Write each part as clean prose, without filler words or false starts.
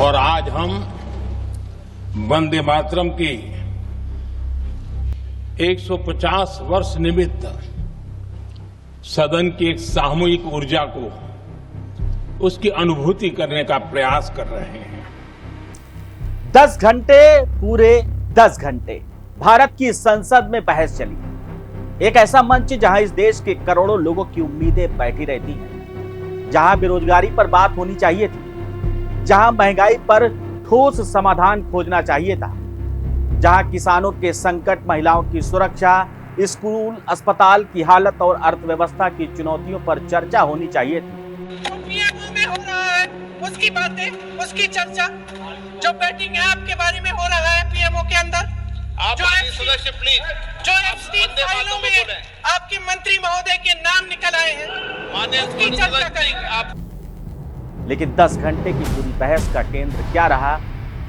और आज हम वंदे मातरम की 150 वर्ष निमित्त सदन की एक सामूहिक ऊर्जा को उसकी अनुभूति करने का प्रयास कर रहे हैं। 10 घंटे पूरे 10 घंटे भारत की संसद में बहस चली। एक ऐसा मंच जहां इस देश के करोड़ों लोगों की उम्मीदें बैठी रहती हैं, जहां बेरोजगारी पर बात होनी चाहिए थी, जहां महंगाई पर ठोस समाधान खोजना चाहिए था, जहां किसानों के संकट, महिलाओं की सुरक्षा, स्कूल, अस्पताल की हालत और अर्थव्यवस्था की चुनौतियों पर चर्चा होनी चाहिए थी। में हो रहा है उसकी बातें, उसकी चर्चा, जो बैटिंग ऐप के बारे में हो रहा है पीएमओ के अंदर, जो फाइलों में आपके मंत्री महोदय के नाम निकल आए हैं, उसकी चर्चा करेंगे आप। लेकिन 10 घंटे की पूरी बहस का केंद्र क्या रहा?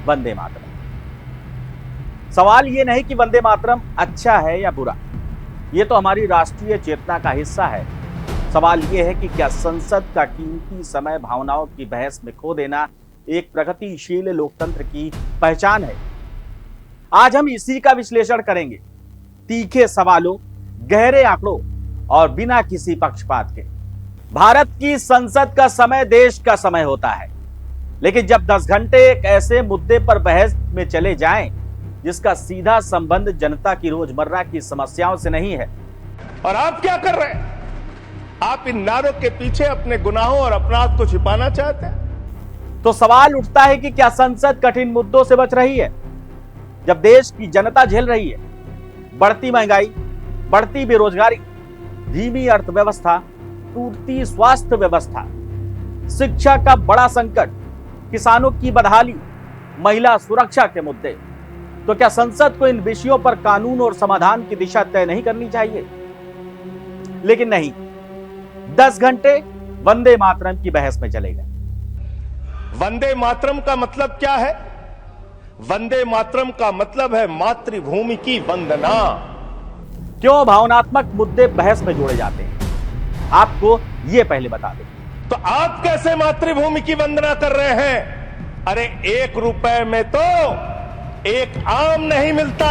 वंदे मातरम। सवाल ये नहीं कि वंदे मातरम अच्छा है या बुरा, ये तो हमारी राष्ट्रीय चेतना का हिस्सा है। सवाल यह है कि क्या संसद का कीमती समय भावनाओं की बहस में खो देना एक प्रगतिशील लोकतंत्र की पहचान है? आज हम इसी का विश्लेषण करेंगे, तीखे सवालों, गहरे आंकड़ों और बिना किसी पक्षपात के। भारत की संसद का समय देश का समय होता है, लेकिन जब 10 घंटे एक ऐसे मुद्दे पर बहस में चले जाएं जिसका सीधा संबंध जनता की रोजमर्रा की समस्याओं से नहीं है। और आप क्या कर रहे हैं? आप इन नारों के पीछे अपने गुनाहों और अपराध को छिपाना चाहते हैं। तो सवाल उठता है कि क्या संसद कठिन मुद्दों से बच रही है जब देश की जनता झेल रही है बढ़ती महंगाई, बढ़ती बेरोजगारी, धीमी अर्थव्यवस्था, टूटती स्वास्थ्य व्यवस्था, शिक्षा का बड़ा संकट, किसानों की बदहाली, महिला सुरक्षा के मुद्दे? तो क्या संसद को इन विषयों पर कानून और समाधान की दिशा तय नहीं करनी चाहिए? लेकिन नहीं, 10 घंटे वंदे मातरम की बहस में चले गए। वंदे मातरम का मतलब क्या है? वंदे मातरम का मतलब है मातृभूमि की वंदना। क्यों भावनात्मक मुद्दे बहस में जोड़े जाते हैं, आपको यह पहले बता दें। तो आप कैसे मातृभूमि की वंदना कर रहे हैं? अरे 1 रुपए में तो एक आम नहीं मिलता।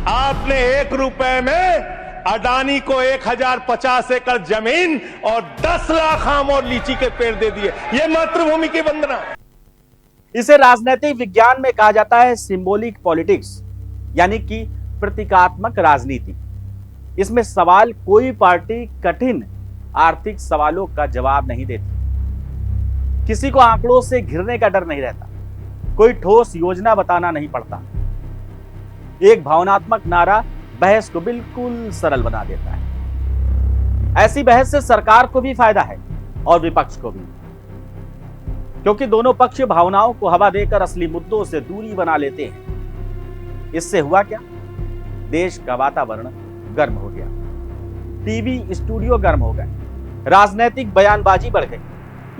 आपने 1 रुपए में अडानी को 1050 एकड़ जमीन और 10 लाख आम और लीची के पेड़ दे दिए। यह मातृभूमि की वंदना। इसे राजनीतिक विज्ञान में कहा जाता है सिंबॉलिक पॉलिटिक्स, यानी कि प्रतीकात्मक राजनीति। इसमें सवाल कोई पार्टी कठिन आर्थिक सवालों का जवाब नहीं देती, किसी को आंकड़ों से घिरने का डर नहीं रहता, कोई ठोस योजना बताना नहीं पड़ता। एक भावनात्मक नारा बहस को बिल्कुल सरल बना देता है। ऐसी बहस से सरकार को भी फायदा है और विपक्ष को भी, क्योंकि दोनों पक्ष भावनाओं को हवा देकर असली मुद्दों से दूरी बना लेते हैं। इससे हुआ क्या? देश का वातावरण गर्म हो गया, टीवी स्टूडियो गर्म हो गए, राजनीतिक बयानबाजी बढ़ गई,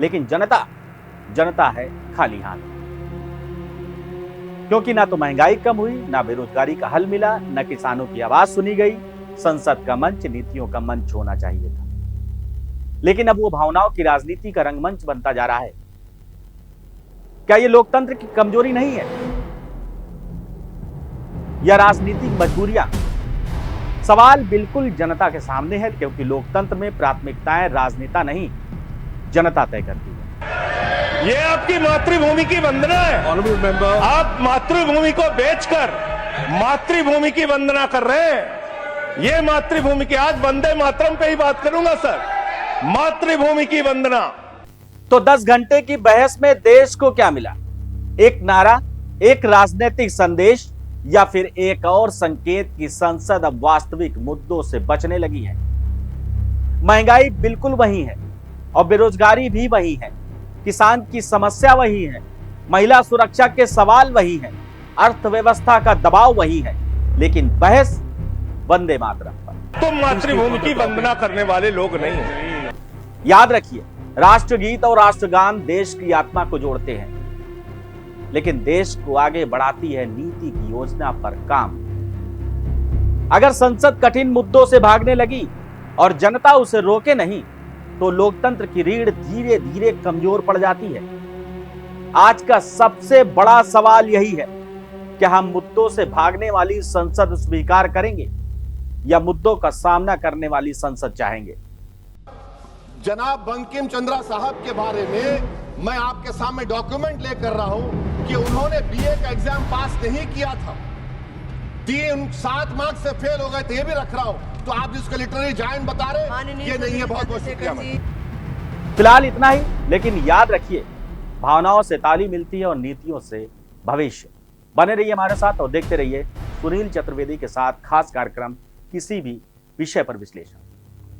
लेकिन जनता है खाली हाथ। क्योंकि ना तो महंगाई कम हुई, ना बेरोजगारी का हल मिला, ना किसानों की आवाज सुनी गई। संसद का मंच नीतियों का मंच होना चाहिए था, लेकिन अब वो भावनाओं की राजनीति का रंगमंच बनता जा रहा है। क्या ये लोकतंत्र की कमजोरी नहीं है या राजनीतिक मजबूरियां? सवाल बिल्कुल जनता के सामने है, क्योंकि लोकतंत्र में प्राथमिकताएं राजनेता नहीं, जनता तय करती है। ये आपकी मातृभूमि की वंदना है। ऑनरेबल मेंबर, आप मातृभूमि को बेचकर मातृभूमि की वंदना कर रहे हैं। ये मातृभूमि की, आज वंदे मातरम पे ही बात करूंगा सर, मातृभूमि की वंदना। तो 10 घंटे की बहस में देश को क्या मिला? एक नारा, एक राजनीतिक संदेश, या फिर एक और संकेत कि संसद अब वास्तविक मुद्दों से बचने लगी है। महंगाई बिल्कुल वही है और बेरोजगारी भी वही है, किसान की समस्या वही है, महिला सुरक्षा के सवाल वही है, अर्थव्यवस्था का दबाव वही है, लेकिन बहस वंदे मातरम पर। तुम मातृभूमि की वंदना करने वाले लोग नहीं हो। याद रखिए, राष्ट्रगीत और राष्ट्रगान देश की आत्मा को जोड़ते हैं, लेकिन देश को आगे बढ़ाती है नीति की योजना पर काम। अगर संसद कठिन मुद्दों से भागने लगी और जनता उसे रोके नहीं, तो लोकतंत्र की रीढ़ धीरे धीरे कमजोर पड़ जाती है। आज का सबसे बड़ा सवाल यही है कि हम मुद्दों से भागने वाली संसद स्वीकार करेंगे या मुद्दों का सामना करने वाली संसद चाहेंगे। जनाब बंकिम चंद्रा साहब के बारे में मैं आपके सामने डॉक्यूमेंट लेकर रहा हूं कि उन्होंने बीए का एग्जाम पास नहीं किया था, 7 मार्क्स से फेल हो गए थे, ये भी रख रहा हूं। तो आप जिसको लिटरली जायंट बता रहे ये नहीं है। बहुत बहुत शुक्रिया। फिलहाल इतना ही, लेकिन याद रखिए, भावनाओं से ताली मिलती है और नीतियों से भविष्य। बने रहिए हमारे साथ और देखते रहिए सुनील चतुर्वेदी के साथ खास कार्यक्रम किसी भी विषय पर विश्लेषण।